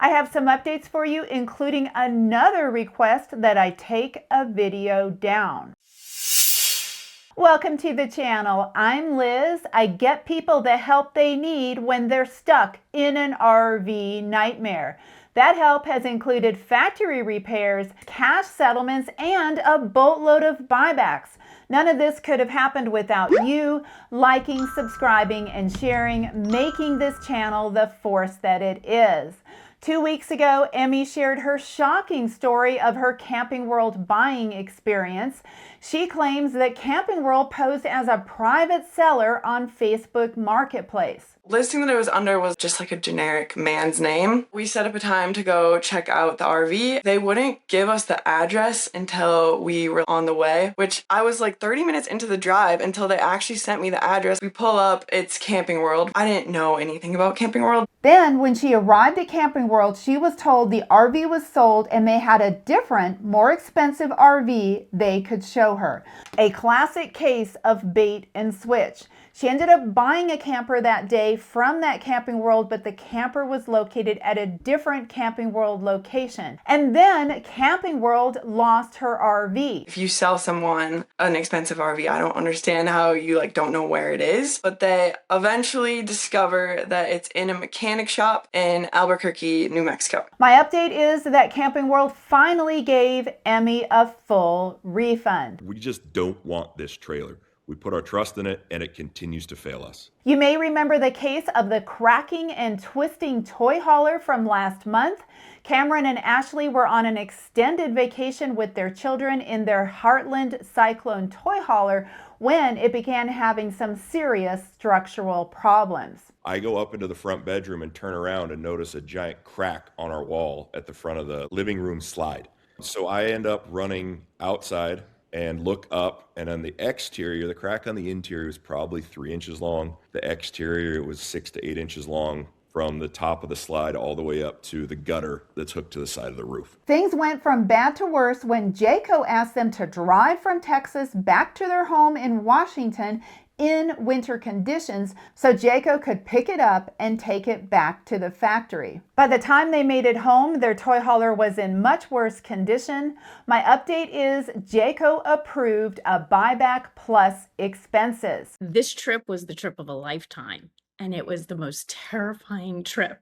I have some updates for you, including another request that I take a video down. Welcome to the channel. I'm Liz. I get people the help they need when they're stuck in an RV nightmare. That help has included factory repairs, cash settlements, and a boatload of buybacks. None of this could have happened without you liking, subscribing, and sharing, making this channel the force that it is. 2 weeks ago, Emme shared her shocking story of her Camping World buying experience. She claims that Camping World posed as a private seller on Facebook Marketplace. Listing that it was under was just like a generic man's name. We set up a time to go check out the RV. They wouldn't give us the address until we were on the way, which I was like 30 minutes into the drive until they actually sent me the address. We pull up, it's Camping World. I didn't know anything about Camping World. Then when she arrived at Camping World, she was told the RV was sold and they had a different, more expensive RV they could show her. A classic case of bait and switch. She ended up buying a camper that day from that Camping World, but the camper was located at a different Camping World location. And then Camping World lost her RV. If you sell someone an expensive RV, I don't understand how you don't know where it is, but they eventually discover that it's in a mechanic shop in Albuquerque, New Mexico. My update is that Camping World finally gave Emme a full refund. We just don't want this trailer. We put our trust in it and it continues to fail us. You may remember the case of the cracking and twisting Toyhauler from last month. Cameron and Ashley were on an extended vacation with their children in their Heartland Cyclone Toyhauler when it began having some serious structural problems. I go up into the front bedroom and turn around and notice a giant crack on our wall at the front of the living room slide. So I end up running outside and look up, and on the exterior, the crack on the interior was probably 3 inches long. The exterior was 6 to 8 inches long from the top of the slide all the way up to the gutter that's hooked to the side of the roof. Things went from bad to worse when Jayco asked them to drive from Texas back to their home in Washington in winter conditions so Jayco could pick it up and take it back to the factory. By the time they made it home, their Toyhauler was in much worse condition. My update is Jayco approved a buyback plus expenses. This trip was the trip of a lifetime, and it was the most terrifying trip.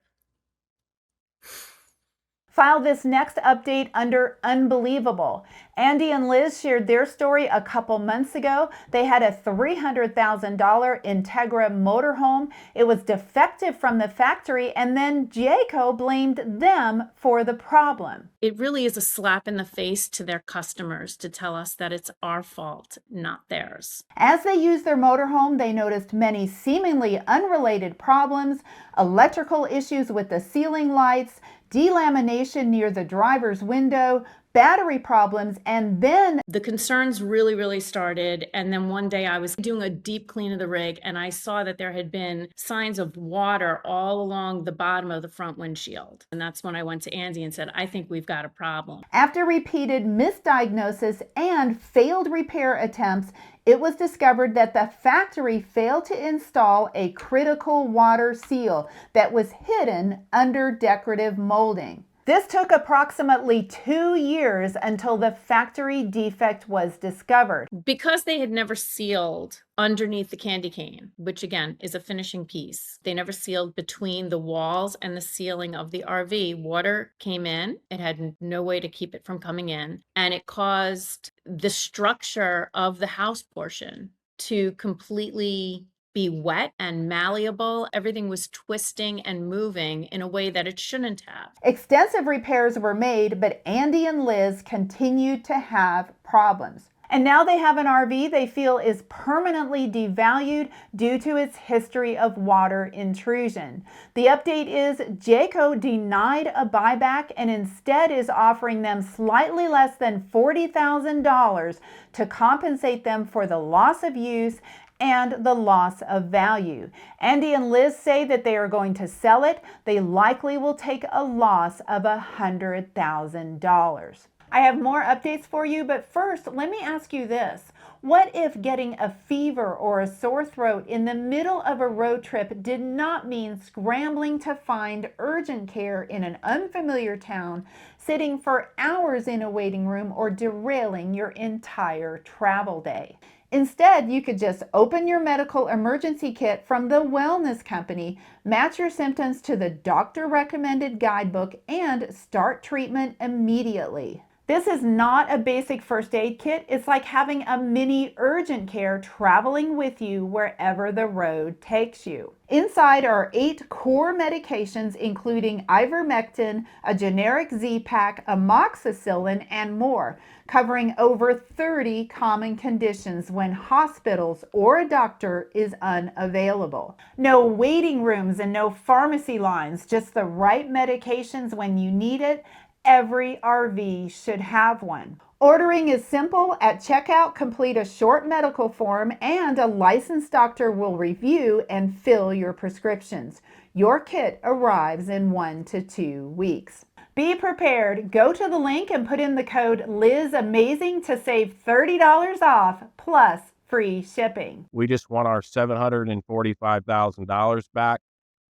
File this next update under unbelievable. Andy and Liz shared their story a couple months ago. They had a $300,000 Integra motorhome. It was defective from the factory, and then Jayco blamed them for the problem. It really is a slap in the face to their customers to tell us that it's our fault, not theirs. As they used their motorhome, they noticed many seemingly unrelated problems, electrical issues with the ceiling lights, delamination near the driver's window, battery problems, and then the concerns really started. And then one day I was doing a deep clean of the rig and I saw that there had been signs of water all along the bottom of the front windshield. And that's when I went to Andy and said, I think we've got a problem. After repeated misdiagnosis and failed repair attempts, it was discovered that the factory failed to install a critical water seal that was hidden under decorative molding. This took approximately 2 years until the factory defect was discovered. Because they had never sealed underneath the candy cane, which again is a finishing piece, they never sealed between the walls and the ceiling of the RV. Water came in, it had no way to keep it from coming in, and it caused the structure of the house portion to completely be wet and malleable. Everything was twisting and moving in a way that it shouldn't have. Extensive repairs were made, but Andy and Liz continued to have problems. And now they have an RV they feel is permanently devalued due to its history of water intrusion. The update is Jayco denied a buyback and instead is offering them slightly less than $40,000 to compensate them for the loss of use and the loss of value. Andy and Liz say that they are going to sell it. They likely will take a loss of $100,000. I have more updates for you, but first, let me ask you this. What if getting a fever or a sore throat in the middle of a road trip did not mean scrambling to find urgent care in an unfamiliar town, sitting for hours in a waiting room, or derailing your entire travel day? Instead, you could just open your medical emergency kit from the wellness company, match your symptoms to the doctor-recommended guidebook, and start treatment immediately. This is not a basic first aid kit. It's like having a mini urgent care traveling with you wherever the road takes you. Inside are 8 core medications, including ivermectin, a generic Z-Pak, amoxicillin, and more, covering over 30 common conditions when hospitals or a doctor is unavailable. No waiting rooms and no pharmacy lines, just the right medications when you need it. Every RV should have one. Ordering is simple. At checkout, complete a short medical form and a licensed doctor will review and fill your prescriptions. Your kit arrives in 1 to 2 weeks. Be prepared. Go to the link and put in the code LizAmazing to save $30 off plus free shipping. We just want our $745,000 back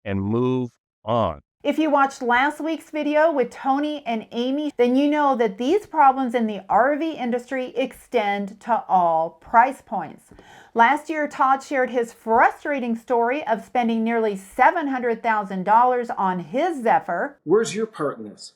and move on. If you watched last week's video with Tony and Amy, then you know that these problems in the RV industry extend to all price points. Last year, Todd shared his frustrating story of spending nearly $700,000 on his Zephyr. Where's your part in this?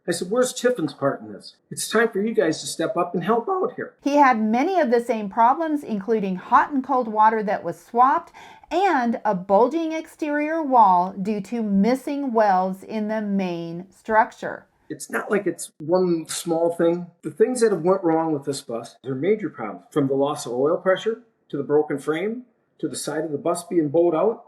I said, where's Tiffin's part in this? It's time for you guys to step up and help out here. He had many of the same problems, including hot and cold water that was swapped and a bulging exterior wall due to missing welds in the main structure. It's not like it's one small thing. The things that have went wrong with this bus are major problems, from the loss of oil pressure, to the broken frame, to the side of the bus being bowed out,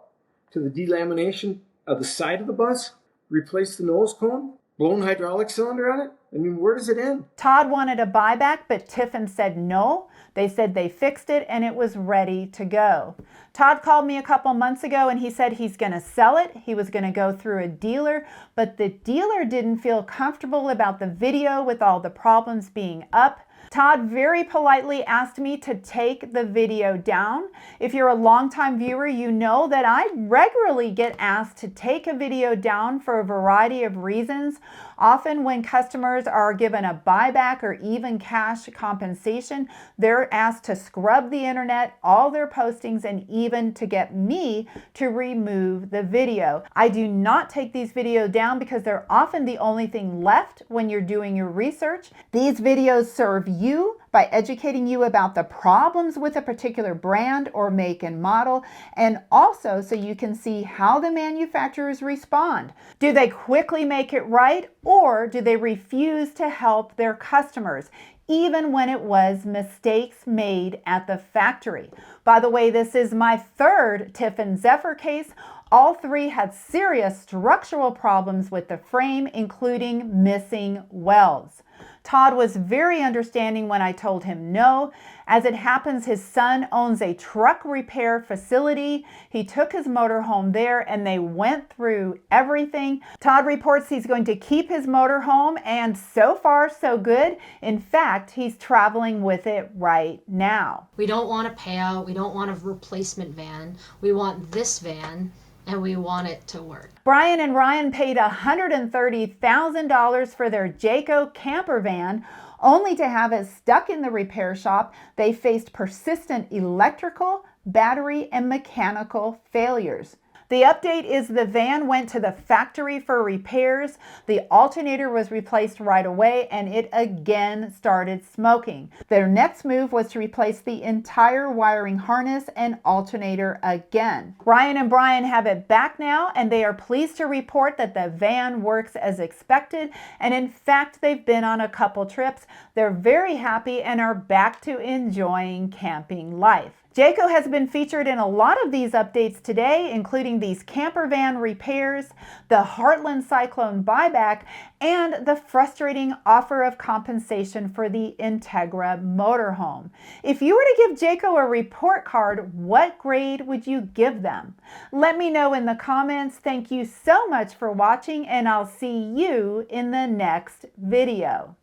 to the delamination of the side of the bus, replace the nose cone, blown hydraulic cylinder on it. I mean, where does it end? Todd wanted a buyback, but Tiffin said no. They said they fixed it and it was ready to go. Todd called me a couple months ago and he said he's going to sell it. He was going to go through a dealer, but the dealer didn't feel comfortable about the video with all the problems being up. Todd very politely asked me to take the video down. If you're a longtime viewer, you know that I regularly get asked to take a video down for a variety of reasons. Often when customers are given a buyback or even cash compensation, they're asked to scrub the internet, all their postings, and even to get me to remove the video. I do not take these videos down because they're often the only thing left when you're doing your research. These videos serve you by educating you about the problems with a particular brand or make and model, and also so you can see how the manufacturers respond. Do they quickly make it right, or do they refuse to help their customers, even when it was mistakes made at the factory? By the way, this is my third Tiffin Zephyr case. All 3 had serious structural problems with the frame, including missing welds. Todd was very understanding when I told him no. As it happens, his son owns a truck repair facility. He took his motorhome there and they went through everything. Todd reports he's going to keep his motorhome, and so far so good. In fact, he's traveling with it right now. We don't want a payout. We don't want a replacement van. We want this van, and we want it to work. Brian and Ryan paid $130,000 for their Jayco camper van, only to have it stuck in the repair shop. They faced persistent electrical, battery, and mechanical failures. The update is the van went to the factory for repairs. The alternator was replaced right away and it again started smoking. Their next move was to replace the entire wiring harness and alternator again. Ryan and Brian have it back now and they are pleased to report that the van works as expected, and in fact they've been on a couple trips. They're very happy and are back to enjoying camping life. Jayco has been featured in a lot of these updates today, including these camper van repairs, the Heartland Cyclone buyback, and the frustrating offer of compensation for the Integra motorhome. If you were to give Jayco a report card, what grade would you give them? Let me know in the comments. Thank you so much for watching, and I'll see you in the next video.